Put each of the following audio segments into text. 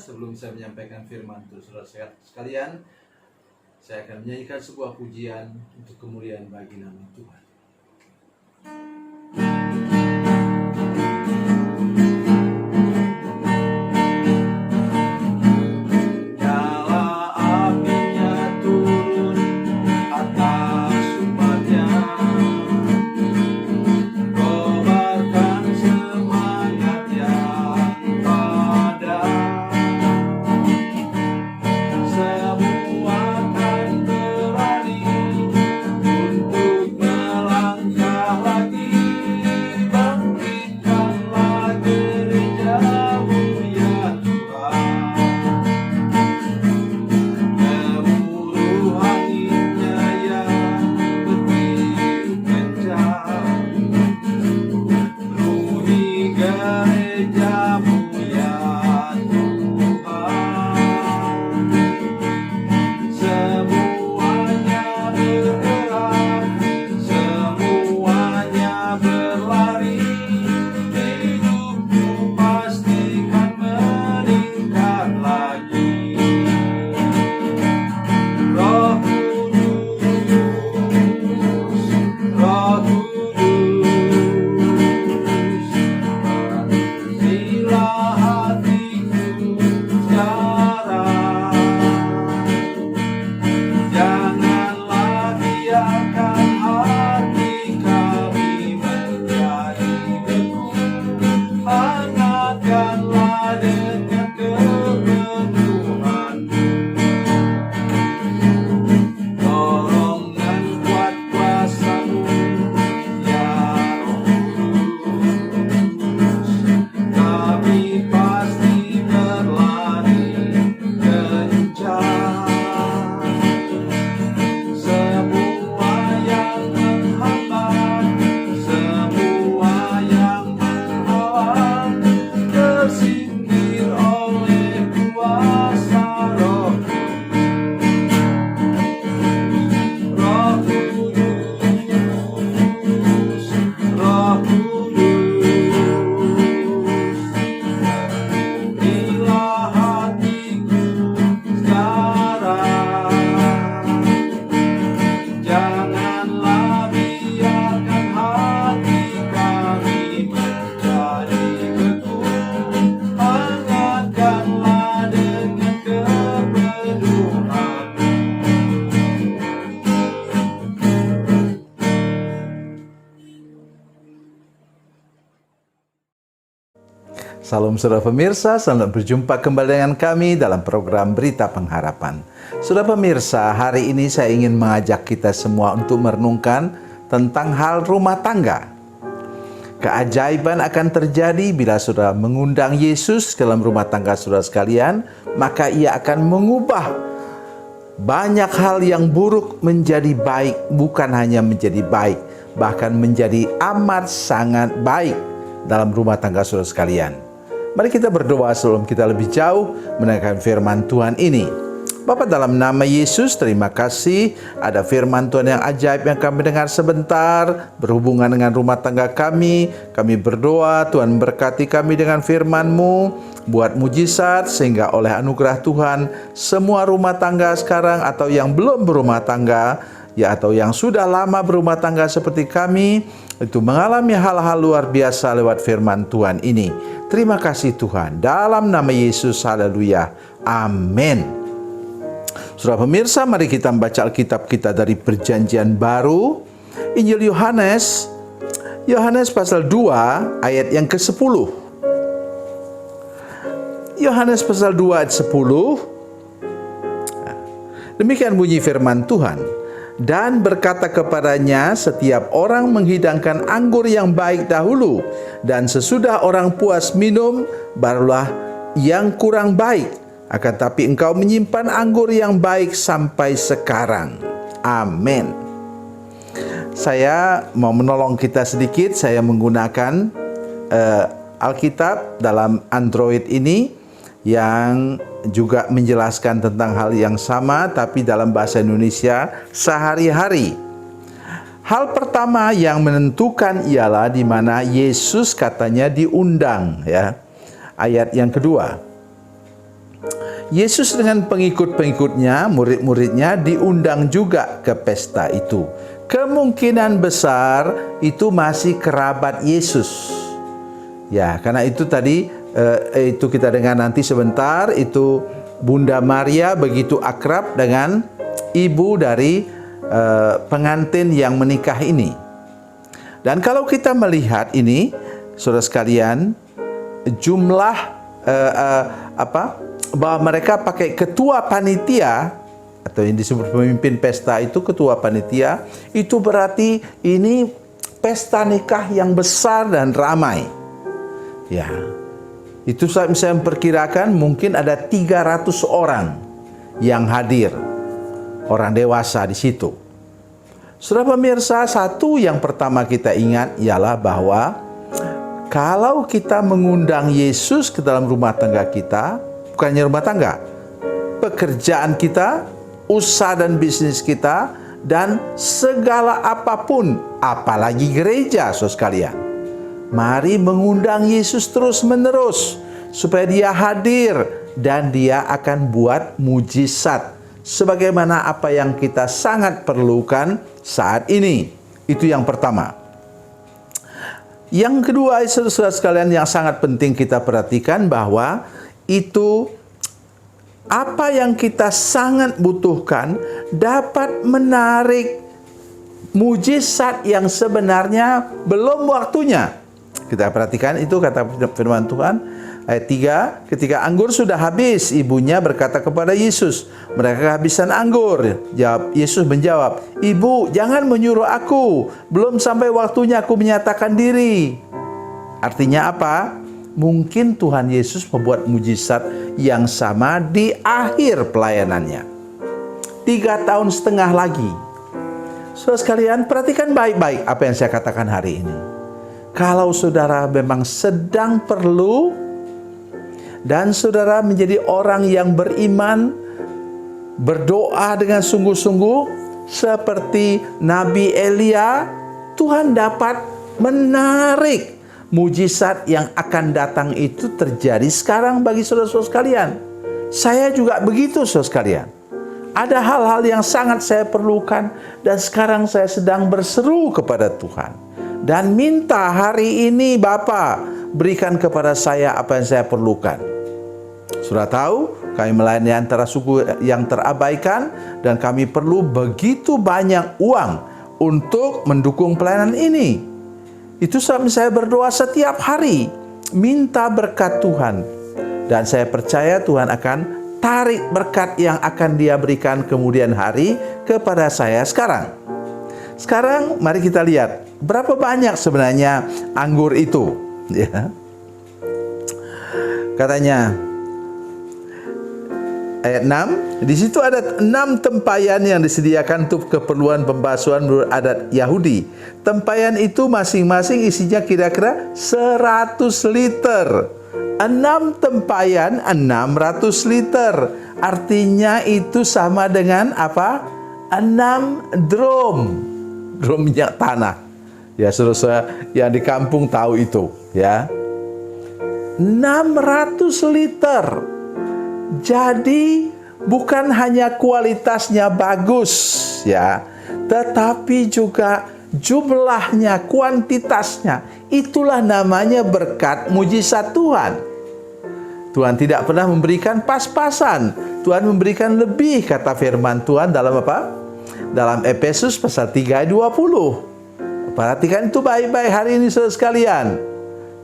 sebelum saya menyampaikan firman untuk saudara sekalian, saya akan menyanyikan sebuah pujian untuk kemuliaan bagi nama Tuhan. Salam saudara pemirsa, selamat berjumpa kembali dengan kami dalam program Berita Pengharapan. Saudara pemirsa, hari ini saya ingin mengajak kita semua untuk merenungkan tentang hal rumah tangga. Keajaiban akan terjadi bila saudara mengundang Yesus dalam rumah tangga saudara sekalian, maka Ia akan mengubah banyak hal yang buruk menjadi baik, bukan hanya menjadi baik, bahkan menjadi amat sangat baik dalam rumah tangga saudara sekalian. Mari kita berdoa sebelum kita lebih jauh mendengarkan firman Tuhan ini. Bapa, dalam nama Yesus, terima kasih ada firman Tuhan yang ajaib yang kami dengar sebentar berhubungan dengan rumah tangga kami. Kami berdoa Tuhan berkati kami dengan firman-Mu, buat mujizat sehingga oleh anugerah Tuhan semua rumah tangga sekarang atau yang belum berumah tangga, ya atau yang sudah lama berumah tangga seperti kami, itu mengalami hal-hal luar biasa lewat firman Tuhan ini. Terima kasih Tuhan. Dalam nama Yesus, haleluya. Amin. Saudara pemirsa, mari kita membaca Alkitab kita dari Perjanjian Baru. Injil Yohanes pasal 2 ayat yang ke-10. Yohanes pasal 2 ayat 10. Demikian bunyi firman Tuhan. Dan berkata kepadanya, setiap orang menghidangkan anggur yang baik dahulu, dan sesudah orang puas minum, barulah yang kurang baik. Akan tapi engkau menyimpan anggur yang baik sampai sekarang. Amin. Saya mau menolong kita sedikit. Saya menggunakan Alkitab dalam Android ini, yang juga menjelaskan tentang hal yang sama tapi dalam bahasa Indonesia sehari-hari. Hal pertama yang menentukan ialah di mana Yesus katanya diundang, ya. Ayat yang kedua. Yesus dengan pengikut-pengikutnya, murid-muridnya diundang juga ke pesta itu. Kemungkinan besar itu masih kerabat Yesus. Ya, karena itu tadi itu kita dengar nanti sebentar, itu Bunda Maria begitu akrab dengan ibu dari pengantin yang menikah ini. Dan kalau kita melihat ini, saudara sekalian, jumlah bahwa mereka pakai ketua panitia atau yang disebut pemimpin pesta itu ketua panitia, itu berarti ini pesta nikah yang besar dan ramai. Ya, itu saya memperkirakan mungkin ada 300 orang yang hadir, orang dewasa di situ. Saudara pemirsa, satu yang pertama kita ingat ialah bahwa kalau kita mengundang Yesus ke dalam rumah tangga kita, bukannya rumah tangga, pekerjaan kita, usaha dan bisnis kita, dan segala apapun, apalagi gereja, saudara sekalian. Mari mengundang Yesus terus-menerus supaya dia hadir dan dia akan buat mujizat sebagaimana apa yang kita sangat perlukan saat ini. Itu yang pertama. Yang kedua, saudara sekalian, yang sangat penting kita perhatikan bahwa itu apa yang kita sangat butuhkan dapat menarik mujizat yang sebenarnya belum waktunya. Kita perhatikan itu kata firman Tuhan ayat 3, ketika anggur sudah habis, ibunya berkata kepada Yesus, mereka kehabisan anggur. Yesus menjawab, Ibu, jangan menyuruh aku, belum sampai waktunya aku menyatakan diri. Artinya apa? Mungkin Tuhan Yesus membuat mujizat yang sama di akhir pelayanannya. 3,5 tahun lagi. Saudara sekalian, perhatikan baik-baik apa yang saya katakan hari ini. Kalau saudara memang sedang perlu dan saudara menjadi orang yang beriman, berdoa dengan sungguh-sungguh seperti Nabi Elia, Tuhan dapat menarik mujizat yang akan datang itu terjadi sekarang bagi saudara-saudara sekalian. Saya juga begitu, saudara sekalian. Ada hal-hal yang sangat saya perlukan dan sekarang saya sedang berseru kepada Tuhan. Dan minta hari ini Bapa berikan kepada saya apa yang saya perlukan. Sudah tahu kami melayani antara suku yang terabaikan dan kami perlu begitu banyak uang untuk mendukung pelayanan ini. Itu sebab saya berdoa setiap hari minta berkat Tuhan. Dan saya percaya Tuhan akan tarik berkat yang akan Dia berikan kemudian hari kepada saya sekarang. Sekarang mari kita lihat berapa banyak sebenarnya anggur itu, ya. Katanya ayat 6, di situ ada 6 tempayan yang disediakan untuk keperluan pembasuhan menurut adat Yahudi. Tempayan itu masing-masing isinya kira-kira 100 liter. 6 tempayan 600 liter. Artinya itu sama dengan apa? 6 drum minyak tanah. Ya, saudara yang di kampung tahu itu, ya. 600 liter. Jadi bukan hanya kualitasnya bagus, ya, tetapi juga jumlahnya, kuantitasnya. Itulah namanya berkat mujizat Tuhan. Tuhan tidak pernah memberikan pas-pasan. Tuhan memberikan lebih, kata firman Tuhan dalam apa? Dalam Efesus pasal 3 ayat 20. Perhatikan itu baik-baik hari ini, saudara sekalian.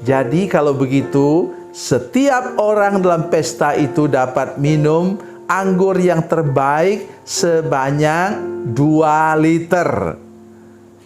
Jadi kalau begitu, setiap orang dalam pesta itu dapat minum anggur yang terbaik sebanyak 2 liter.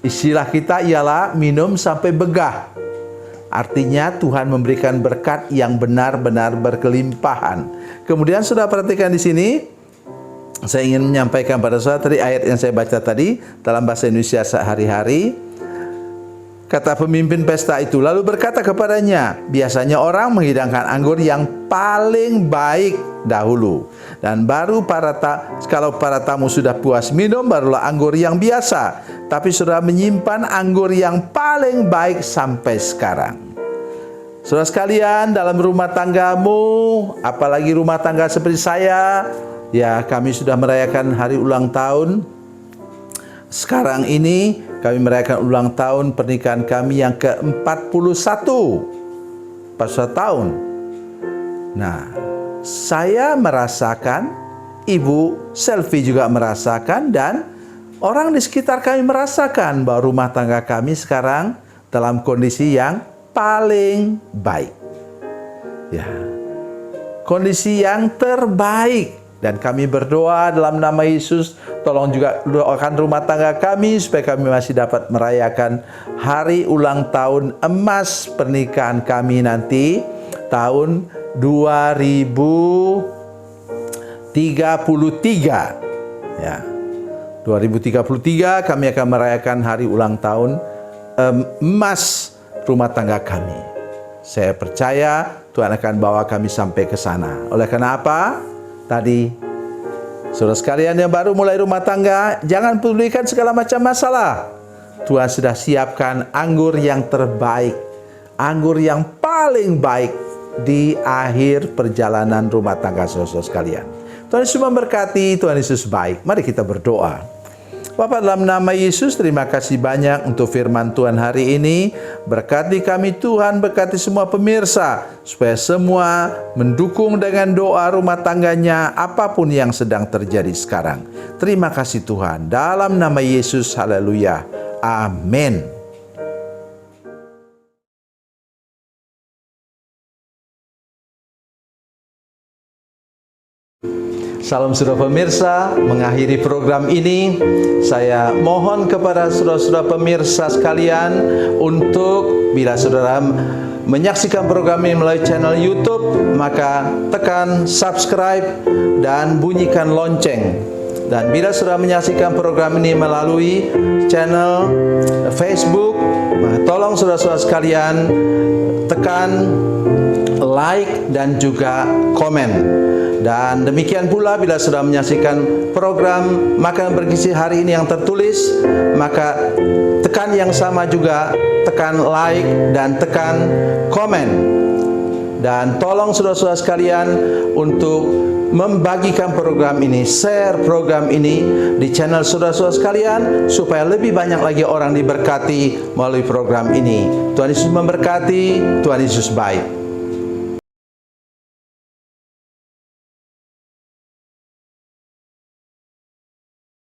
Istilah kita ialah minum sampai begah. Artinya Tuhan memberikan berkat yang benar-benar berkelimpahan. Kemudian sudah perhatikan di sini, saya ingin menyampaikan pada saudara tadi ayat yang saya baca tadi dalam bahasa Indonesia sehari-hari. Kata pemimpin pesta itu, lalu berkata kepadanya, biasanya orang menghidangkan anggur yang paling baik dahulu. Dan baru kalau para tamu sudah puas minum, barulah anggur yang biasa. Tapi sudah menyimpan anggur yang paling baik sampai sekarang. Saudara sekalian, dalam rumah tanggamu, apalagi rumah tangga seperti saya, ya kami sudah merayakan hari ulang tahun. Sekarang ini kami merayakan ulang tahun pernikahan kami yang ke-41. 41 tahun. Nah, saya merasakan, Ibu Selfie juga merasakan, dan orang di sekitar kami merasakan bahwa rumah tangga kami sekarang dalam kondisi yang paling baik. Ya, kondisi yang terbaik. Dan kami berdoa dalam nama Yesus, tolong juga doakan rumah tangga kami supaya kami masih dapat merayakan hari ulang tahun emas pernikahan kami nanti tahun 2033. Ya. 2033 kami akan merayakan hari ulang tahun emas rumah tangga kami. Saya percaya Tuhan akan bawa kami sampai ke sana. Oleh karena apa? Tadi, saudara sekalian yang baru mulai rumah tangga, jangan pedulikan segala macam masalah. Tuhan sudah siapkan anggur yang terbaik, anggur yang paling baik di akhir perjalanan rumah tangga saudara sekalian. Tuhan Yesus memberkati, Tuhan Yesus baik. Mari kita berdoa. Bapa, dalam nama Yesus, terima kasih banyak untuk firman Tuhan hari ini. Berkati kami Tuhan, berkati semua pemirsa, supaya semua mendukung dengan doa rumah tangganya apapun yang sedang terjadi sekarang. Terima kasih Tuhan, dalam nama Yesus, haleluya, amin. Salam saudara pemirsa, mengakhiri program ini, saya mohon kepada saudara-saudara pemirsa sekalian untuk bila saudara menyaksikan program ini melalui channel YouTube, maka tekan subscribe dan bunyikan lonceng. Dan bila saudara menyaksikan program ini melalui channel Facebook, maka tolong saudara-saudara sekalian tekan like dan juga komen. Dan demikian pula bila sudah menyaksikan program Makan Bergizi hari ini yang tertulis, maka tekan yang sama juga, tekan like dan tekan komen. Dan tolong saudara-saudara sekalian untuk membagikan program ini, share program ini di channel saudara-saudara sekalian, supaya lebih banyak lagi orang diberkati melalui program ini. Tuhan Yesus memberkati, Tuhan Yesus baik.